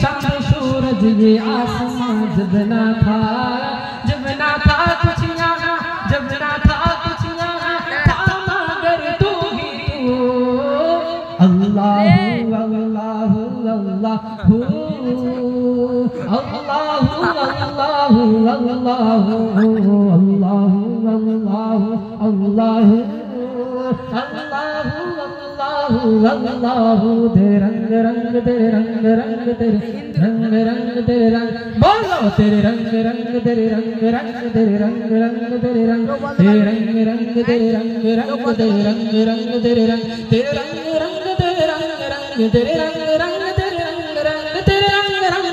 चांद सूरज ये आसमां जब ना था कुछ यहाँ, जब ना था कुछ यहाँ, था मगर तू ही तू। अल्लाह अल्लाह अल्लाह तेरे रंग रंग तेरे रंग रंग तेरे रंग रंग तेरे रंग बोलो तेरे रंग रंग तेरे रंग रंग तेरे रंग रंग तेरे रंग तेरे रंग रंग तेरे रंग रंग तेरे रंग रंग तेरे रंग तेरे रंग रंग तेरे रंग रंग तेरे रंग रंग तेरे रंग रंग तेरे रंग रंग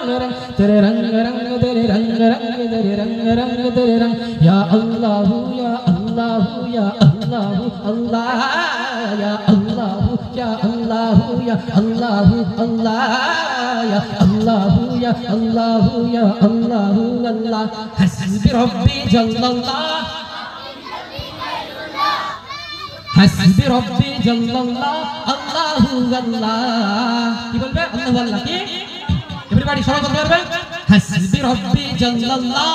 मोला तेरे रंग रंग तेरे रंग रंग तेरे रंग रंग तेरे रंग या अल्लाह या अल्लाह या अल्लाह अल्लाह या अल्लाह या अल्लाह या अल्लाह अल्लाह या अल्लाह या अल्लाह या अल्लाह अल्लाह हस्बी रब्बी जल्लल्लाह हस्बी रब्बी जल्लल्लाह अल्लाहु अल्लाह কি বলবে আল্লাহু আল্লাহ কি এভরিবডি সবাই বলতে পারবে হসবি রব্বি জাল্লাল্লাহ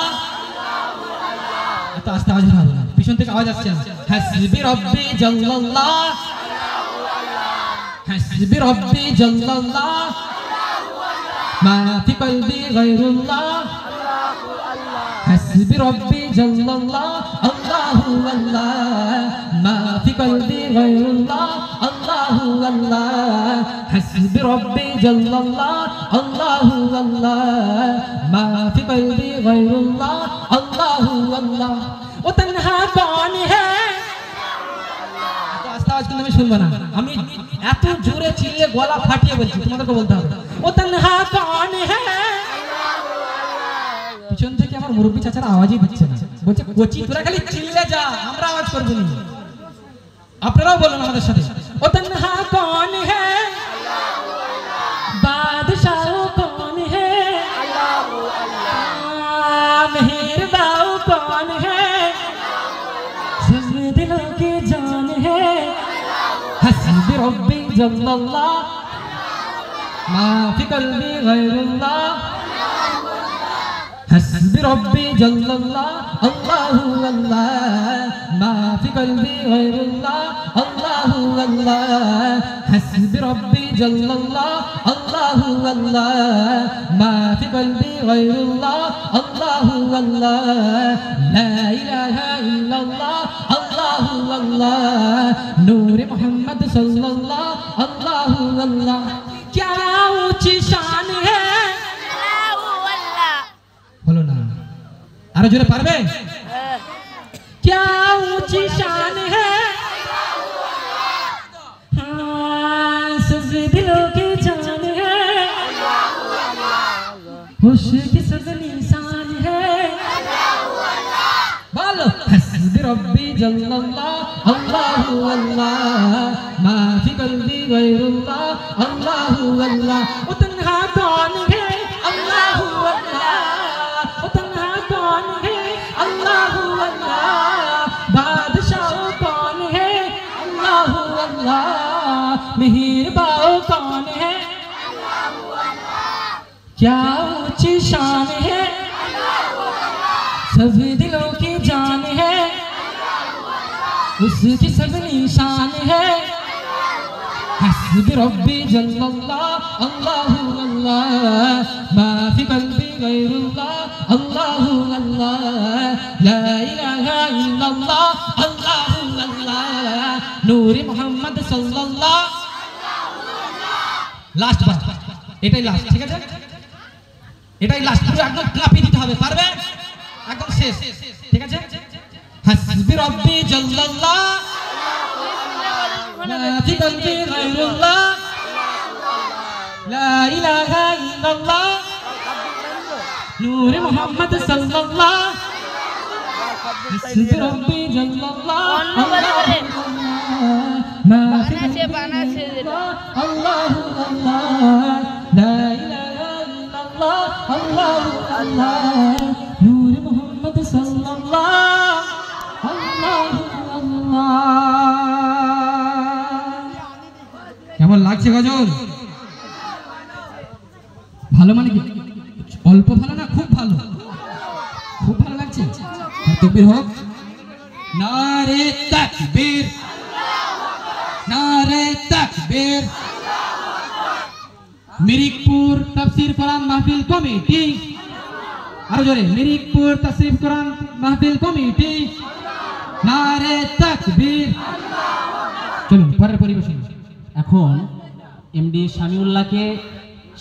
এত আস্তে আওয়াজ হবে না পিছন থেকে আওয়াজ আসছে হসবি রব্বি জাল্লাল্লাহ হসবি রব্বি জাল্লাল্লাহ মা ফি কলবি গায়রুল্লাহ हस्बी रब्बी जल्लल्लाह अल्लाहु अल्लाह मा फी कल्बी गैरुल्लाह अल्लाहु अल्लाह हस्बी रब्बी जल्लल्लाह अल्लाहु अल्लाह मा फी कल्बी गैरुल्लाह अल्लाहु अल्लाह वो तन्हा कौन है আস্তে আওয়াজ কিন্তু আমি শুনবো না আমি এত জোরে চিল্লে গলা ফাটিয়ে বলছি তোমাদেরকে বলতে হবে ও তন্হা কौन है পিছন থেকে আমার মুরব্বি চাচারা আওয়াজই দিচ্ছে না বলছে কোচি তোরা খালি চিল্লে যা আমরা আওয়াজ করব না আপনারাও বলুন আমাদের সাথে ও তন্হা कौन है बादशाह कौन है अल्लाहु अल्लाह मेहरबान कौन है सब दिलों की जान है हस्बी रब्बी जल्लल्लाह मा फी कल्बी गैरुल्लाह हस्बी रब्बी जल्लल्लाह अल्लाहु अल्लाह मा फी कल्बी गैरुल्लाह अल्लाहु अल्लाह हस्बी रब्बी जल्लल्लाह अल्लाहु अल्लाह मा फी कल्बी गैरुल्लाह अल्लाहु अल्लाह ला इलाहा इल्लल्लाह अल्लाहु अल्लाह नूर मोहम्मद सल्लल्लाह अल्लाहु अल्लाह क्या ऊंची शान है बोलो ना আরো জোরে পারবে क्या ऊंची शान है हाँ सब दिलों की जान है खुश की सब निशान है बोलो हस्बी रब्बी जल्लल्लाह अल्लाहु अल्लाह मा फी कल्बी गैरुल्लाह अल्लाहु अल्लाह वो तन्हा कौन है अल्लाहु अल्लाह कौन है अल्लाहु अल्लाह बादशाह कौन है अल्लाहु अल्लाह मेहरबान कौन है अल्लाहु अल्लाह क्या ऊंची शान है अल्लाहु अल्लाह सब दिलों की जान है अल्लाहु अल्लाह उसकी सब निशान है हस्बी रब्बी जल्लल्लाह अल्लाहु अल्लाह मा फी कल्बी गैरुल्लाह अल्लाहु अल्लाह ला इलाहा इल्लल्लाह अल्लाहु अल्लाह नूर मोहम्मद सल्लल्लाह লাস্ট বার এটাই লাস্ট ঠিক আছে এটাই লাস্ট পুরো একদম কাঁপিয়ে দিতে হবে পারবে একদম শেষ ঠিক আছে হাসবি রব্বি জাল্লাল্লাহ লা ফি কলবি গায়রুল্লাহ লা ইলাহা ইল্লাল্লাহ নূর মোহাম্মদ সাল্লাল্লাহ হাসবি রব্বি জাল্লাল্লাহ বানাসে আল্লাহু আল্লাহ লা ইলাহা ইল্লাল্লাহ আল্লাহু আল্লাহ নূর মোহাম্মদ সাল্লাল্লাহ আল্লাহু আল্লাহ কেমন লাগছে গজল ভালো মানে কি? অল্প ভালো না খুব ভালো? খুব ভালো লাগছে। তাকবীর হোক। নারে তাকবীর, নারে তাকবীর। মিরিকপুর তাফসীর কোরআন মাহফিল কমিটি, আরো জোরে, মিরিকপুর তাফসীর কোরআন মাহফিল কমিটি, নারে তাকবীর। চলুন পরের পরিবেশন। এখন এমডি শামিউল্লাহকে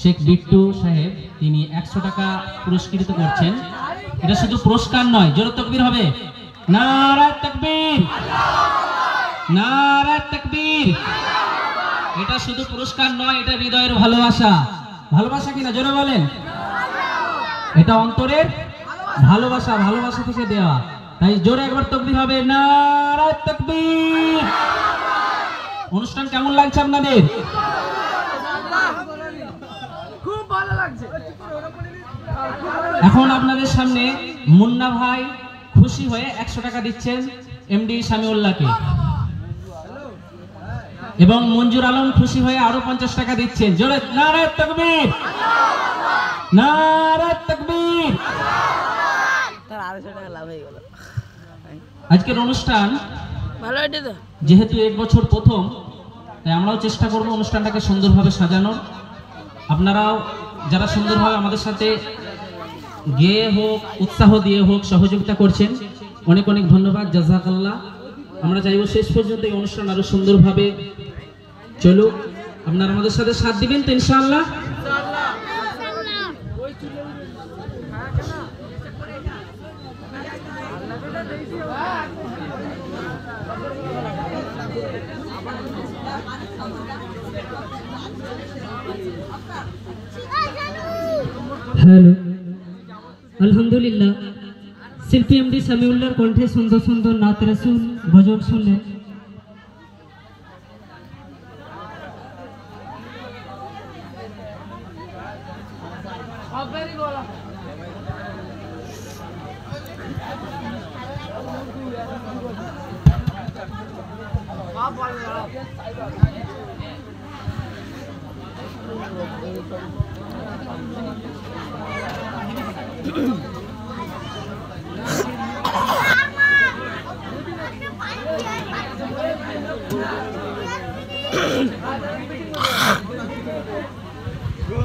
শেখ বিট্টু সাহেব তিনি 100 টাকা পুরস্কৃত করছেন। এটা শুধু পুরস্কার নয়, জোরে তাকবীর হবে। নারে তাকবীর, নারে তাকবীর। এটা শুধু পুরস্কার নয়, এটা হৃদয়ের ভালোবাসা। ভালোবাসা কিনা জোরে বলেন। এটা অন্তরের ভালোবাসা, ভালোবাসা থেকে দেওয়া। তাই জোরে একবার তাকবীর হবে। নারে তাকবীর। অনুষ্ঠান কেমন লাগছে আপনাদের? খুব ভালো লাগছে। এখন আপনাদের সামনে মুন্না ভাই খুশি হয়ে 100 টাকা দিচ্ছেন এমডি শামিউল্লাহকে, এবং মঞ্জুর আলম খুশি হয়ে আরো 50 টাকা দিচ্ছেন। জোরে নারে তাকবীর, নারে তাকবীর। তার 250 টাকা লাভ হয়ে গেল। আজকের অনুষ্ঠান ভালো এটা তো, যেহেতু 1 বছর প্রথম, তাই আমরাও চেষ্টা করব অনুষ্ঠানটাকে সুন্দরভাবে সাজানোর। আপনারাও যারা সুন্দরভাবে আমাদের সাথে গেয়ে হোক, উৎসাহ দিয়ে হোক সহযোগিতা করছেন, অনেক অনেক ধন্যবাদ, জাযাকাল্লাহ। আমরা চাইব শেষ পর্যন্ত এই অনুষ্ঠান আরো সুন্দরভাবে চলুক। আপনারা আমাদের সাথে সাথ দিবেন তো ইনশাআল্লাহ। হ্যালো, আলহামদুলিল্লাহ। শিল্পী এমডি শামিউল্লাহর কণ্ঠে সুন্দর সুন্দর নাত রাসূল গজল শুনলেন।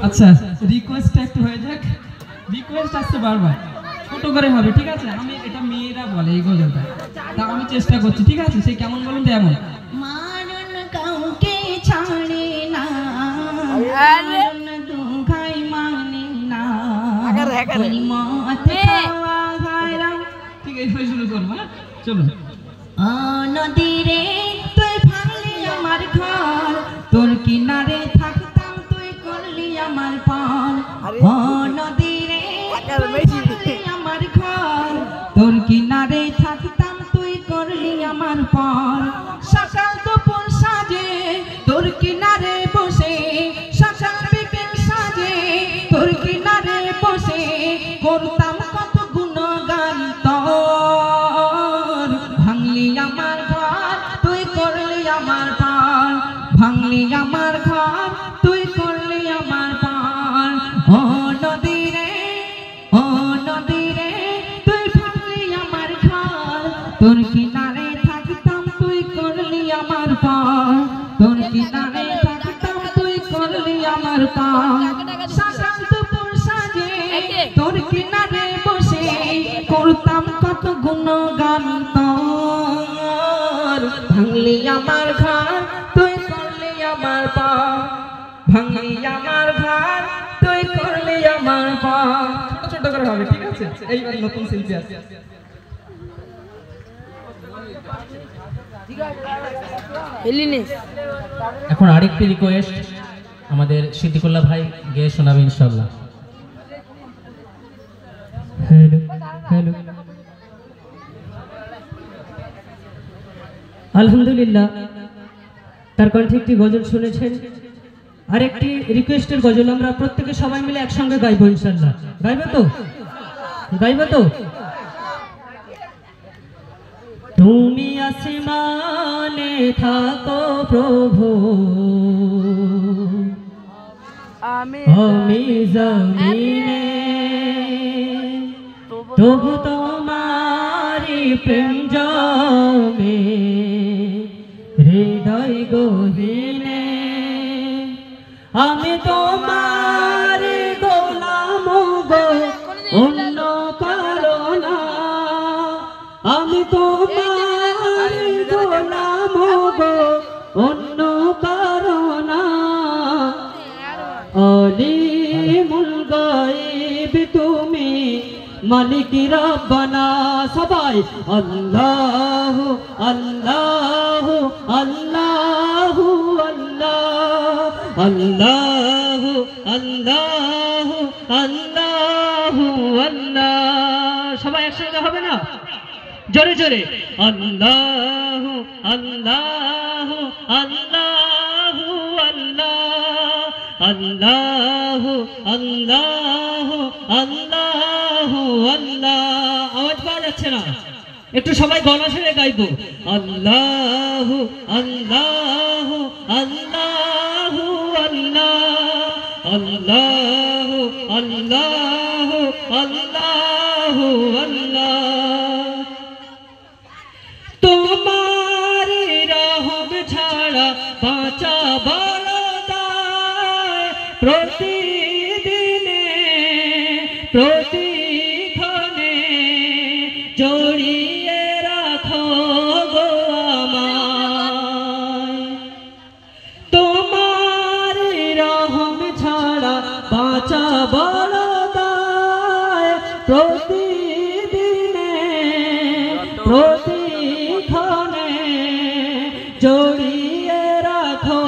আচ্ছা, রিকোয়েস্টটা একটু হয়ে যাক। রিকোয়েস্ট আসছে বারবার, ছোট করে হবে, ঠিক আছে? আমি এটা মেয়েরা বলে এই গজলটা, তা আমি চেষ্টা করছি, ঠিক আছে? সে কেমন বলুন তো? এমন মারণ কাউকে ছাড়ে না, মারণ দুখাই মানে না, ওই মত খাওয়া হারাম। ঠিক এইভাবে শুরু করবো, হ্যাঁ? চলুন। নদীরে তুই ভাঙলি আমার ঘর, তোর কিনারে থাকতাম তুই করলি আমার পার। নদীরে তুই ভাঙলি আমার ঘর, তোর কিনারে থাকতাম তুই করলি আমার পার। সকাল দুপুর সাজে তোর কিনারে বসে, সকাল বিকেল সাজে তোর কিনারে বসে, করতাম কত গুণগান তোর। ভাঙলি আমার ঘর তুই করলি আমার পার, ভাঙলি আমার ঘর তুই করলি আমার পার। ও নদীরে, ও নদীরে তুই ভাঙলি আমার ঘর, তোর কিনারে থাকতাম তুই করলি আমার পার, তোর কিনারে থাকতাম তুই করলি আমার পার। সকাল দুপুর সাজে তোর কিনারে বসে, করতাম কত গুণগান তোর। ভাঙলি আমার ঘর তুই করলি আমার পার, ভাঙলি আমার ঘর তুই করলি আমার পার। ছোট ছোট করে হবে, ঠিক আছে? এইবার নতুন শিল্পী আছে। এখন আরেকটি রিকোয়েস্ট, আমাদের সিদ্দিকুল্লাহ ভাই গেয়ে শোনাবে ইনশাআল্লাহ। Hello, hello. আলহামদুলিল্লাহ, তার কণ্ঠে একটি গজল শুনেছেন। আর একটি রিকোয়েস্টের গজল আমরা প্রত্যেকে সবাই মিলে একসঙ্গে গাইবো ইনশাআল্লাহ। গাইবে তো? গাইবে তো? তুমি আসমানে থাকো প্রভু, আমি আমি জমিনে তবু তোমারি প্রেম জমে হৃদয় গহীনে আমি তোমার গোলাম গো অন্য কারো না আমি তোমার গোলাম গো অন্য কারো না আলিমুল গায়ব তুমি মালিক রব্বানা সবাই আল্লাহ আল্লাহ আল্লাহ আল্লাহ আল্লাহ আল্লাহ আল্লাহ আল্লাহ সবাই একসাথে হবে না জোরে জোরে আল্লাহ আল্লাহ আল্লাহ আল্লাহ আল্লাহ আল্লাহ আল্লাহ আল্লাহ আওয়াজ পাওয়া যাচ্ছে না একটু সবাই গলা ছেড়ে গাইবো আল্লাহ আল্লাহ আল্লাহ আল্লাহ আল্লাহ আল্লাহ আল্লাহ আল্লাহ তোমার রহম ছাড়া বাঁচা বড় দায় প্রতিদিনে প্রতিক্ষণে জড়িয়ে রাখো গো আমায় তোমার রহম ছাড়া বাঁচা বড় দায় প্রতিদিনে প্রতিক্ষণে জড়িয়ে রাখো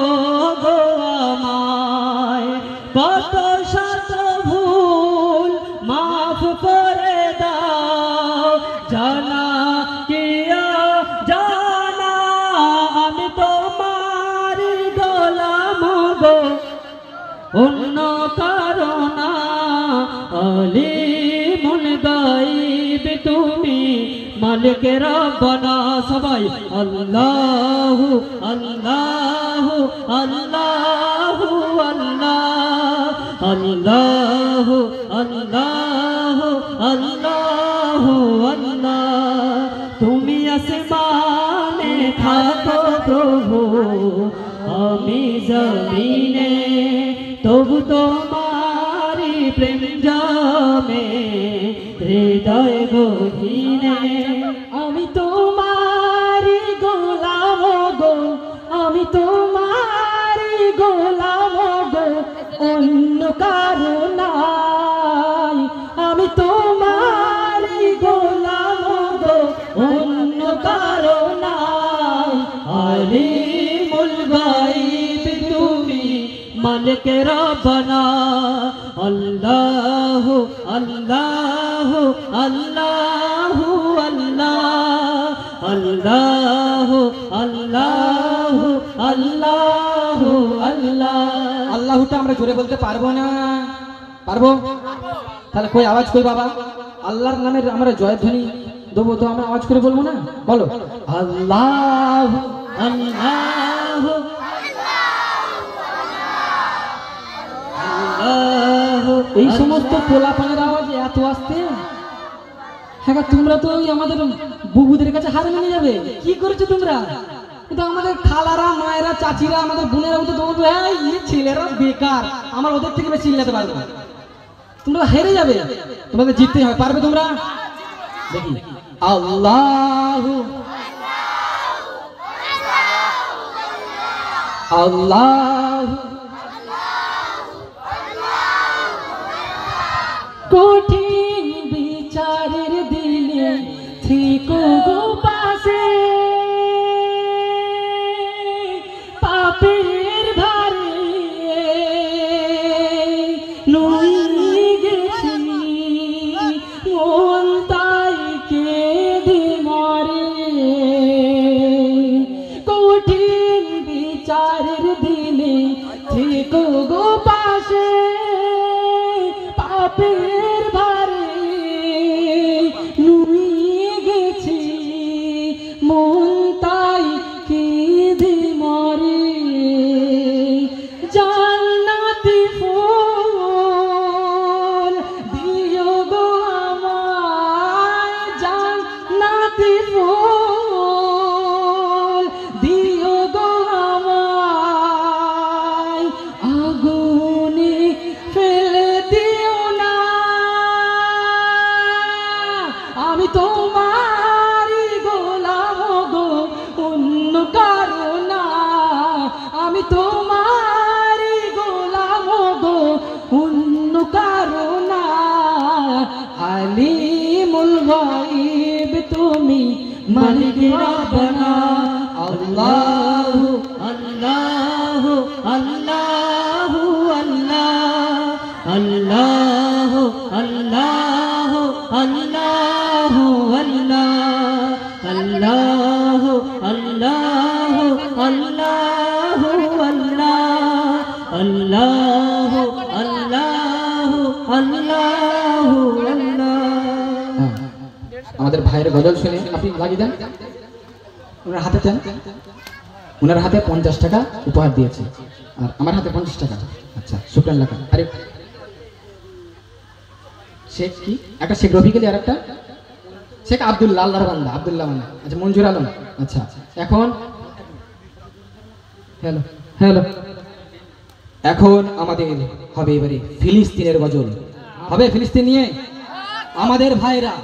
গো আমায় কত শত ভুল মাফ করে দাও জানা কিয়া জানা আমি তোমার গোলাম গো অন্য কারণা আলিমুল গায়ব তুমি মালিক রব্বানা সবাই আল্লাহ আল্লাহ আল্লাহ আল্লাহ আল্লাহ আল্লাহ আল্লাহ আল্লাহ তুমি আসমানে থাকো প্রভু আমি জমিনে তবু তোমারি প্রেম জমে হৃদয় গহীনে আমি তোমারি গোলাম গো আমি তোমারি গোলাম গো অন্য কারো নাই আমি তোমারি গোলাম গো অন্য কারো নাই আলিমুল গায়ব তুমি মালিক রব্বানা আল্লাহ আল্লাহ আল্লাহ আল্লাহ আল্লাহ আল্লাহ আল্লাহ আল্লাহ আল্লাহটা আমরা জোরে বলতে পারবো না পারবো তাহলে কই আওয়াজ কই বাবা আল্লাহর নামের আমরা জয়ধ্বনি দেবো তো আমরা আওয়াজ করে বলবো না বলো আল্লাহ আল্লাহ এই সমস্ত পোলাপানের আওয়াজ এত আসতে হ্যাঁ তোমরা তো ওই আমাদের বুবুদের কাছে হার মেনে যাবে কি করেছো তোমরা কিন্তু আমাদের খালারা মায়েরা চাচিরা আমাদের বোনেরা তো বলবো হ্যাঁ এই ছেলেরা বেকার আমার ওদের থেকে বেশি চিল্লাতে পারবো তোমরা হেরে যাবে তোমাদের জিততে হবে পারবে তোমরা দেখি আল্লাহ আল্লাহ কঠিন বিচারের দিনে থেকো গো পাশে পাপের ভারে নই গেছি মন তাই কেঁদে মরে কঠিন বিচারের দিনে থেকো গো পাশে পাপের ভারে আলিমুল গায়ব তুমি মালিক রব্বানা আল্লাহু আল্লাহু আল্লাহু আল্লাহ আল্লাহু আল্লাহু আল্লাহু আল্লাহ আল্লাহু আল্লাহু আল্লাহ আল্লাহু আল্লাহু আল্লাহু আল্লাহ। আমাদের ভাইয়ের গজল শুনে আপনি লাগিয়ে দেন, ওনার হাতে দেন। ওনার হাতে 50 টাকা উপহার দিয়েছে আর আমার হাতে 50 টাকা। আচ্ছা শুকরান লেখা। আরে শেখ কি একটা শেখ রফিকুল আর একটা শেখ আব্দুল্লাহ, আল্লাহর বান্দা আব্দুল্লাহ মানে। আচ্ছা মঞ্জুর আলম। আচ্ছা এখন হ্যালো হ্যালো, এখন আমাদের হবে এবারে ফিলিস্তিনের গজল হবে। ফিলিস্তিন নিয়ে আমাদের ভাইরা,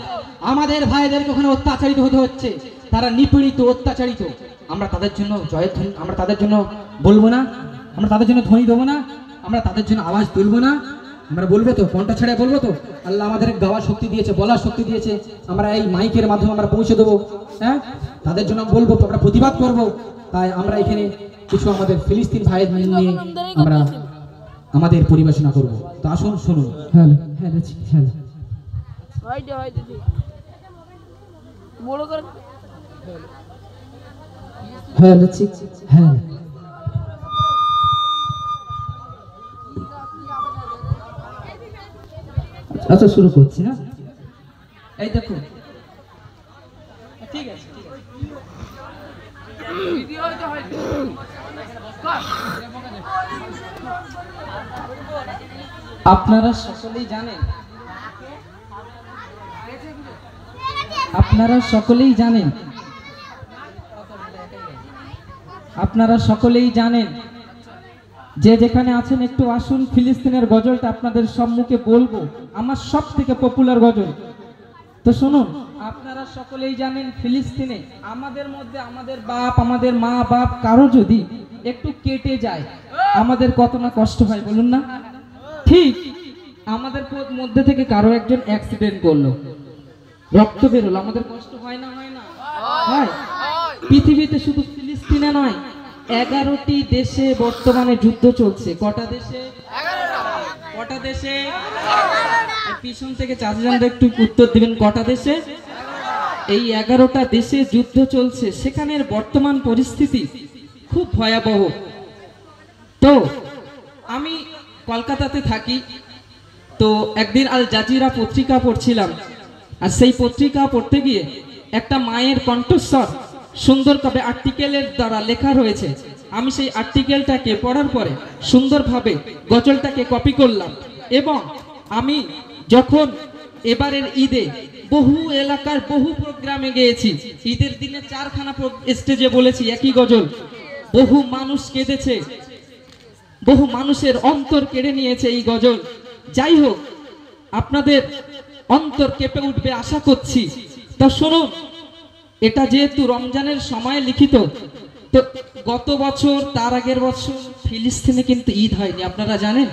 আমাদের ভাইদেরকে ওখানে অত্যাচারিত হতে হচ্ছে, তারা নিপীড়িত অত্যাচারিত। আমরা তাদের জন্য জয়ের ধ্বনি, আমরা তাদের জন্য বলবো না, আমরা তাদের জন্য ধ্বনি দেবো না, আমরা তাদের জন্য আওয়াজ তুলবো না, আমরা বলবো তো, কণ্ঠ ছেড়ে বলবো তো। আল্লাহ আমাদের গাওয়ার শক্তি দিয়েছে, বলার শক্তি দিয়েছে, আমরা এই মাইকের মাধ্যমে আমরা পৌঁছে দেবো। হ্যাঁ তাদের জন্য বলবো তো, আমরা প্রতিবাদ করবো। তাই আমরা এখানে কিছু আমাদের ফিলিস্তিন ভাইয়ের নিয়ে আমরা আমাদের পরিবেশনা করব। তো আসুন শুনুন। হ্যালো হ্যালো হ্যালো হয় দিদি বড় করে হ্যালো হ্যাঁ। আচ্ছা শুরু করছি। হ্যাঁ এই দেখো, ঠিক আছে ভিডিও হইতে হয়। আপনারা সকলেই জানেন, আপনারা সকলেই জানেন, আপনারা সকলেই জানেন যে যেখানে আছেন একটু আসুন। ফিলিস্তিনের গজলটা আপনাদের সম্মুখে বলবো, আমার সব থেকে পপুলার গজল। তো শুনুন, আপনারা সকলেই জানেন ফিলিস্তিনে আমাদের মধ্যে আমাদের বাপ, আমাদের মা বাপ কারো যদি একটু কেটে যায় আমাদের কত না কষ্ট হয় বলুন না। ঠিক আমাদের মধ্যে থেকে কারো একজন অ্যাক্সিডেন্ট করলো, রক্ত বেরোলো, আমাদের কষ্ট হয় না? হয় না? হয়। পৃথিবীতে শুধু ফিলিস্তিনে নয়, 11টি দেশে বর্তমানে যুদ্ধ চলছে। কটা দেশে? কটা দেশে? পিছন থেকে চাচাজানরা একটু উত্তর দিবেন, কটা দেশে? এই 11টা দেশে যুদ্ধ চলছে। সেখানের বর্তমান পরিস্থিতি খুব ভয়াবহ। তো আমি কলকাতাতে থাকি, তো একদিন আল জাজিরা পত্রিকা পড়ছিলাম, আর সেই পত্রিকা পড়তে গিয়ে একটা মায়ের কণ্ঠস্বর সুন্দরভাবে আর্টিকেলের দ্বারা লেখা রয়েছে। আমি সেই আর্টিকেলটাকে পড়ার পরে সুন্দরভাবে গজলটাকে কপি করলাম, এবং আমি যখন এবারের ঈদে বহু এলাকার বহু প্রোগ্রামে গিয়েছি, ঈদের দিনে 4খানা স্টেজে বলেছি একই গজল। বহু মানুষ কেঁদেছে, বহু মানুষের অন্তর কেড়ে নিয়েছে এই গজল। যাই হোক, আপনাদের অন্তর কেঁপে উঠবে আশা করছি। তা শুনুন, এটা যেহেতু রমজানের সময় লিখিত, তো গত বছর তার আগের বছর ফিলিস্তিনে কিন্তু ঈদ হয়নি, আপনারা জানেন।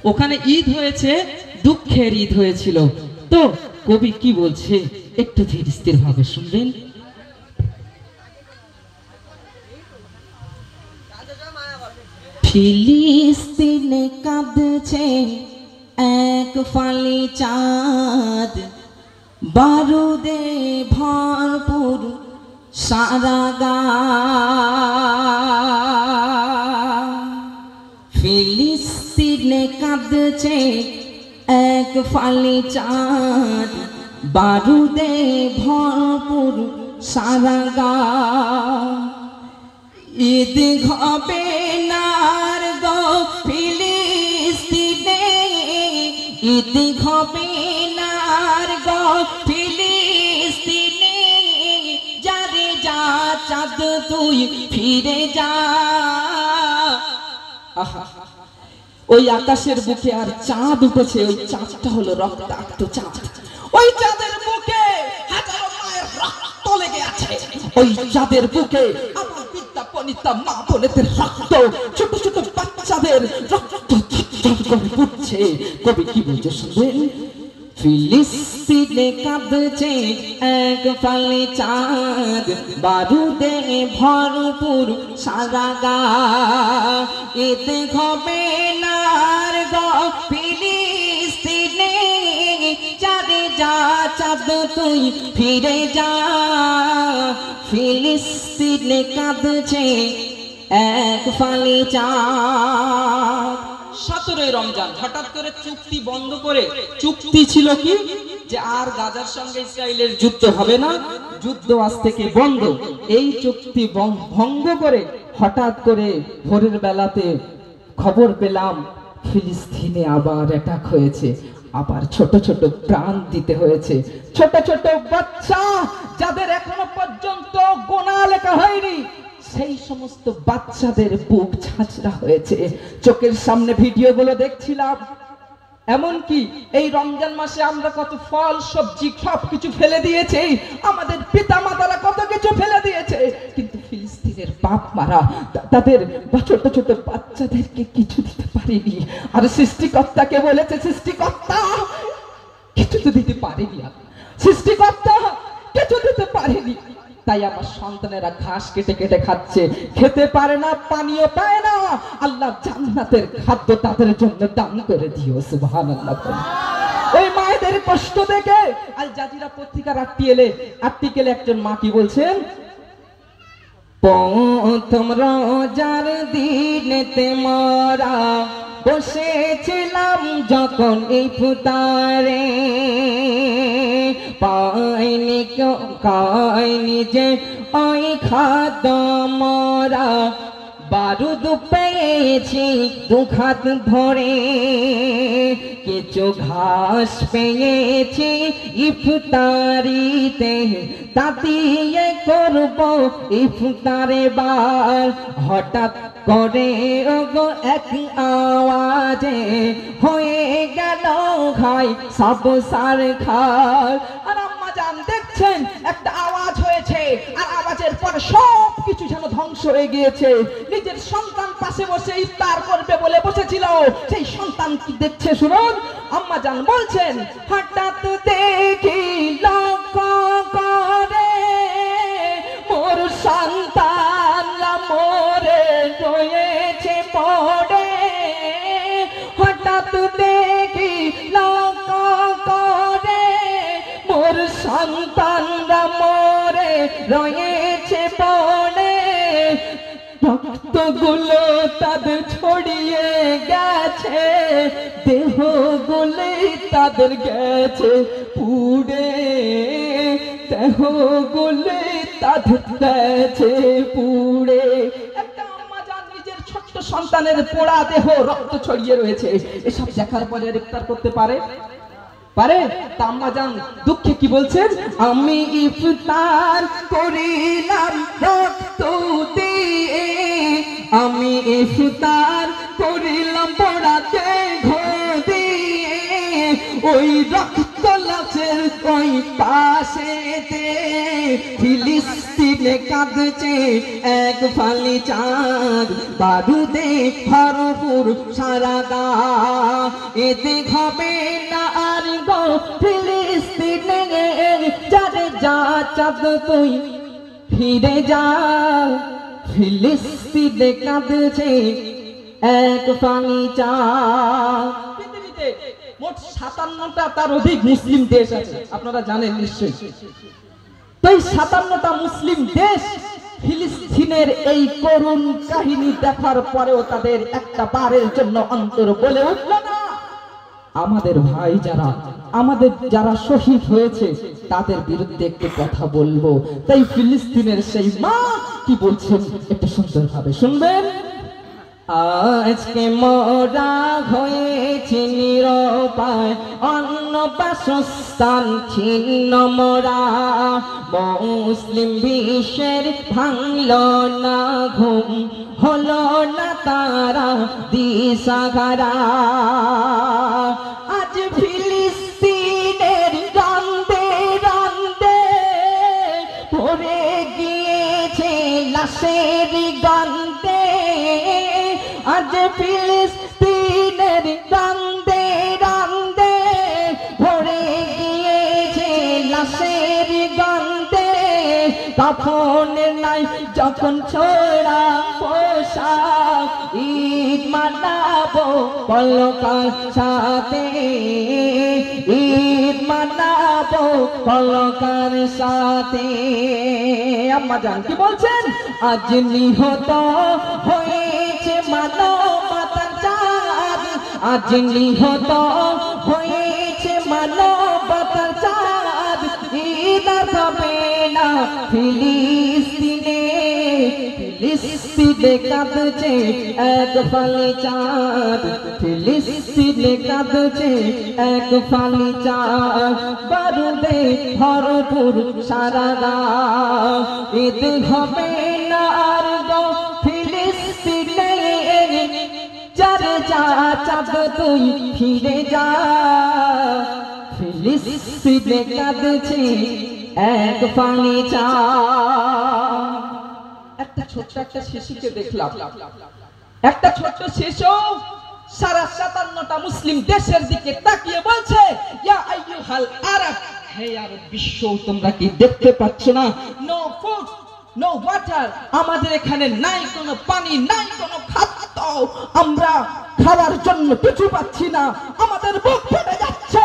ওখানে ঈদ হয়েছে, দুঃখের ঈদ হয়েছিল। তো কবি কি বলছে একটু ধীর স্থির ভাবে শুনবেন। ফিলিস্তিনে কাঁদছে এক ফালি চাঁদ, বারুদে ভরপুর সারা গা। ফিলিস্তিনে কাঁদছে এক ফালি চাঁদ, বারুদে ভরপুর সারা গা। ঈদ হবে নার গো ফিলিস্তিনে, ঈদ হবে নার গো ফিলিস্তিনে। যারে যা চাঁদ তুই ফিরে যা। ওই আকাশের বুকে আর চাঁদ উঠেছে, ওই চাঁদটা হলো রক্তাক্ত চাঁদ। ওই চাঁদের বুকে হাজারো মায়ের রক্ত লেগে আছে, ওই চাঁদের বুকে আমার বিদ্যা পনিতা মা বোনেদের রক্ত, ছোট ছোট বাচ্চাদের রক্ত করে পড়ছে। কবি কি বলছে শুনবেন। ফিলিস্তিনে কাঁদছে এক ফালি চাঁদ, বারুদে ভরপুর সারা গা, এতে হবে না আর গো ফিলিস্তিনে, চাঁদে যা চাঁদ তুই ফিরে যা। ফিলিস্তিনে কাঁদছে এক ফালি চাঁদ। 17ই রমজান হঠাৎ করে চুক্তি বন্ধ করে, চুক্তি ছিল কি যে আর গাজার সঙ্গে ইসরায়েলের যুদ্ধ হবে না, যুদ্ধ আজ থেকে বন্ধ। এই চুক্তি ভঙ্গ করে হঠাৎ করে ভোরের বেলাতে খবর পেলাম ফিলিস্তিনে আবার অ্যাটাক হয়েছে, আবার ছোট ছোট প্রাণ দিতে হয়েছে, ছোট ছোট বাচ্চা যাদের এখনো পর্যন্ত গোনা লেখা হয়নি, সেই সমস্ত বাচ্চাদের বুক ঝাঁঝরা হয়েছে। চোখের সামনে ভিডিওগুলো দেখছিলাম। এমনকি এই রমজান মাসে আমরা কত ফল সবজি সবকিছু ফেলে দিয়েছি, আমাদের পিতা মাতারা কত কিছু ফেলে দিয়েছে, কিন্তু ফিলিস্তিনের বাপ মারা তাদের ছোট ছোট বাচ্চাদেরকে কিছু দিতে পারেনি। আর সৃষ্টিকর্তাকে বলেছে, সৃষ্টিকর্তা কিছু তো দিতে পারেনি, সৃষ্টিকর্তা কিছু দিতে পারেনি, তাই আমার সন্তানেরা ঘাস কেটে কেটে খাচ্ছে, খেতে পারে না, পানিও পায় না। আল্লাহ জান্নাতের খাদ্য তাদের জন্য দান করে দিও, সুবহানাল্লাহ। ওই মায়েদের কষ্ট দেখে আল জাজিরা পত্রিকার আর্টিকেলে একজন মা কি বলছেন, প্রথম রোজার দিনেতে মরা বসেছিলাম যখন ইফতারে, পাইনি যে ওই খাদ্য মরা, বারুদ পেয়েছি দুখাত ভরে, কিছু ঘাস পেয়েছি ইফতারিতে, তা দিয়ে করব ইফতারে বার। হঠাৎ করে ওগো এক আওয়াজে হয়ে গেল খাই সব সার খার। আর আম্মা জান দেখছেন একটা আওয়াজ হয়েছে, আর আওয়াজের পর সব কিছু যেন ধ্বংস হয়ে গিয়েছে। নিজের সন্তান পাশে বসে ইফতার করবে বলে বসেছিল, সেই সন্তান কি দেখছে শুনুন। আম্মা জান বলছেন, হঠাৎ দেখি লক্ষ্য করে মোর সন্তান মরে রয়েছে পড়ে, হঠাৎ দেখি লক্ষ্য করে মোর সন্তানরা মরে রয়েছে পড়ে, রক্তগুলো তাদের ছড়িয়ে গেছে, দেহগুলো তাদের গেছে পুড়ে, দেহগুলো তাদের গেছে পুড়ে। একটা আম্মা জান নিজের ছোট্ট সন্তানের পোড়া দেহ রক্ত ছড়িয়ে রয়েছে, এসব দেখার পরে ইফতার করতে পারে? তা আম্মা জান দুঃখে কি বলছেন, আমি ইফতার করিলাম রক্ত দিয়ে, আমি ইফতার করিলাম পোড়া দেহ দিয়ে, ওই রক্ত লাশের ওই পাশেতে ফিলিস্তিনে কাঁদছে এক ফালি চাঁদ, বারুদে ভরপুর সারা গা, এতে হবে না আর গো ফিলিস্তিনে, যারে যা চাঁদ তুই ফিরে যা। ফিলিস্তিনে কাঁদছে এক ফালি চাঁদ। পৃথিবীতে মোট 57টা তার অধিক মুসলিম দেশ আছে, আপনারা জানেন নিশ্চয়ই। তো এই 57টা মুসলিম দেশ ফিলিস্তিনের এই করুণ কাহিনী দেখার পরেও তাদের একটা বারের জন্য অন্তর বলে উঠল না, আমাদের ভাই যারা শহীদ হয়েছে তাদের বিরুদ্ধে একটু কথা বলবো। তাই ফিলিস্তিনের সেই মা কি বলছেন একটু সুন্দরভাবে শুনবেন। আজকে মোরা হয়েছি নিরুপায়, অন্য বাসস্থান ছিন্ন মোরা, মুসলিম বিশ্বের ভাঙল না ঘুম, হলো না তারা দিশাহারা। আজ ফিলিস্তিনের রান্দে রান্দে ভরে গিয়েছে লাশের গন্ধে, আজ ফিলিস্তিনের রান্দে রান্দে ভরে কাফনের নাই যখন ছোড়া পোশাক ঈদ মানাবো পলকার সাথে ঈদ মানাবো পলকার সাথে আম্মা জান কি বলছেন আজ নিহত হয়েছে মানবতার চাঁদ আজ নিহত হয়েছে মানবতার চাঁদ ঈদ হবে না ফিলিস্তিনে ফিলিস্তিনে কাঁদছে এক ফালি চাঁদ ফিলিস্তিনে কাঁদছে এক ফালি চাঁদ বারুদে ভরপুর সারা রাত ঈদ হবে না আর গো ফিলিস্তিনে যারে যা চাঁদ তুই ফিরে যা ফিলিস্তিনে কাঁদছে এক ফালি চাঁদ একটা ছোট্ট একটা শিশুকে দেখলাম একটা ছোট্ট শিশু সারা 57টা মুসলিম দেশের দিকে তাকিয়ে বলছে ইয়া আইয়ুহাল আরব হে আরব বিশ্ব তোমরা কি দেখতে পাচ্ছ না নো ফুড নো ওয়াটার আমাদের এখানে নাই কোনো পানি নাই কোনো খাদ্য আমরা খাওয়ার জন্য কিছু পাচ্ছি না আমাদের বুক ফেটে যাচ্ছে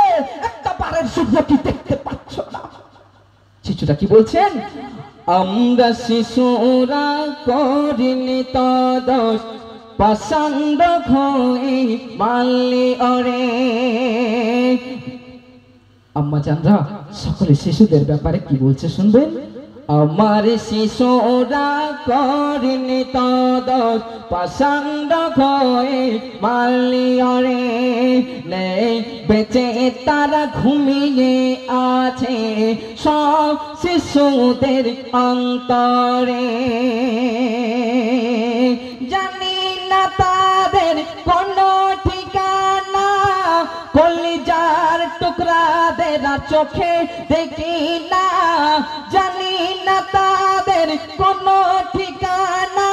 একটা বারের সূর্য কি দেখতে পাচ্ছ না শিশুটা কি বলছেন আমরা শিশুরা করিনি তদস পছন্দ হয়ে মাল্লি ওরে আম্মা জানরা সকলে শিশুদের ব্যাপারে কি বলছে শুনবেন আমার শিশুরা করিনি তদস পছন্দ হয়ে মাল্লি ওরে নেই বেঁচে তারা ঘুমিয়ে আছে সব শিশুদের অন্তরে জানি না তাদের কোনো ঠিকানা কলিজার টুকরাদের চোখে দেখি না জানি না তাদের কোনো ঠিকানা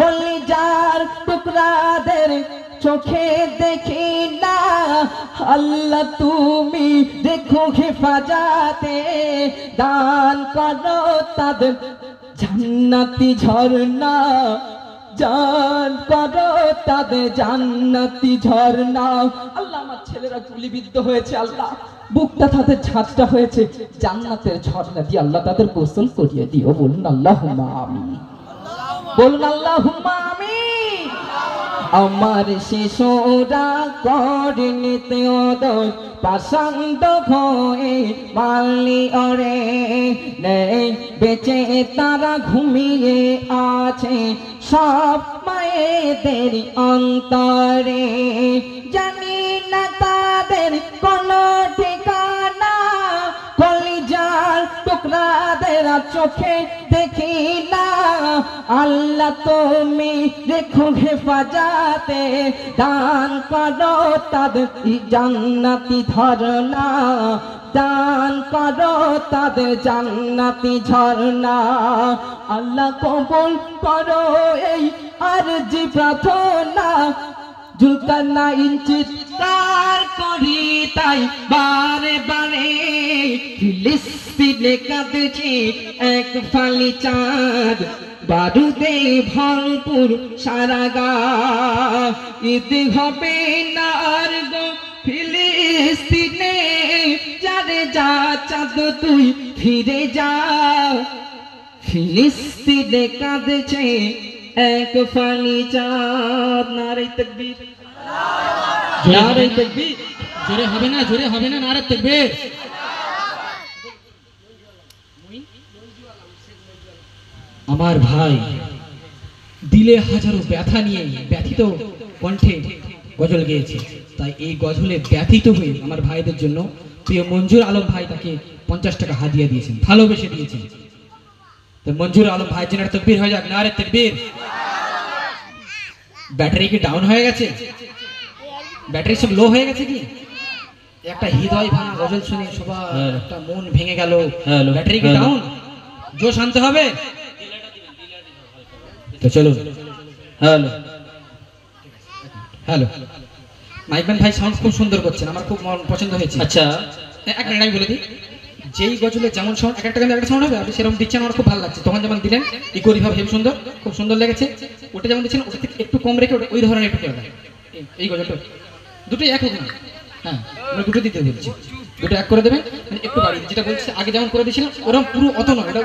কলিজার টুকরাদের চোখে দেখি না আল্লাহ তুমি দেখো হেফাজতে দান করো তাদের জান্নাতি ঝর্ণা জান করো তাদের জান্নাতি ঝর্ণা আল্লাহ আমার ছেলেরা গুলিবিদ্ধ হয়েছে আল্লাহ বুকটা তাদের ঝাঁঝটা হয়েছে জান্নাতের ঝর্ণা দিয়ে আল্লাহ তাদের গোসল করিয়ে দিও বলুন আল্লাহুম্মা আমিন বলুন আল্লাহুম্মা আমিন আমার শিশুরা করেনি তেদর পছন্দ হয়ে মাল্লি ওরে নেই বেঁচে তারা ঘুমিয়ে আছে সব মায়েদের অন্তরে জানি না তাদের কোনো ঠিকানা কলিজার টুকরাদের চোখে দেখি না আল্লাহ তুমি রেখো হেফাজতে দান করো তাদের জান্নাতি ঝর্ণা দান করো তাদের জান্নাতি ঝর্ণা আল্লাহ কবুল করো এই আরজি প্রার্থনা জুলকারনাইন চিৎকার করি তাই বারে বারে ফিলিস্তিনে কাঁদছে এক ফালি চাঁদ বারুদে ভরপুর সারা গা ঈদ হবে না আর গো ফিলিস্তিনে যারে যা চাঁদ তুই ফিরে যা ফিলিস্তিনে কাঁদছে এক ফালি চাঁদ নারে তাকবীর নারে তাকবীর জোরে হবে না নারে তাকবীর আমার ভাই দিলে হাজারো ব্যথা নিয়ে ব্যথিত কণ্ঠে গজল গেয়েছে তাই এই গজলে ব্যথিত হয়ে আমার ভাইদের জন্য প্রিয় মঞ্জুর আলম ভাই তাকে 50 টাকা হাদিয়া দিয়েছেন ভালোবেসে দিয়েছেন তো মঞ্জুর আলম ভাই জেনার তাকবীর হয়ে যাক নারে তাকবীর ব্যাটারি কি ডাউন হয়ে গেছে ব্যাটারি সব লো হয়ে গেছে কি একটা হৃদয় ভাঙা গজল শুনে সবার একটা মন ভেঙে গেল ব্যাটারি কি ডাউন জোশ আনতে হবে তো চলো হ্যালো হ্যালো মাইকম্যান ভাই সাউন্ড খুব সুন্দর করছেন আমার খুব পছন্দ হয়েছে আচ্ছা এক মিনিট আমি বলে দিই যেই গজলে যেমন সাউন্ড একটা গানে একটা সাউন্ড হবে, আপনি সেরকম দিচ্ছেন, আমার খুব ভালো লাগছে। তখন যেমন দিলেন ইকোরি ভাব হেবি সুন্দর, খুব সুন্দর লেগেছে। ওটা যেমন দিচ্ছেন ওটা থেকে একটু কম রেখে ওটা ওই ধরনের একটু করে দেন। এই গজলটা দুটোই এক হোক না, হ্যাঁ আমরা দুটো দিতে বলছি, দুটো এক করে দেবেন, মানে একটু বাড়িয়ে যেটা বলছি আগে যেমন করে দিয়েছিলাম ওরকম পুরো অত নয়, ওটা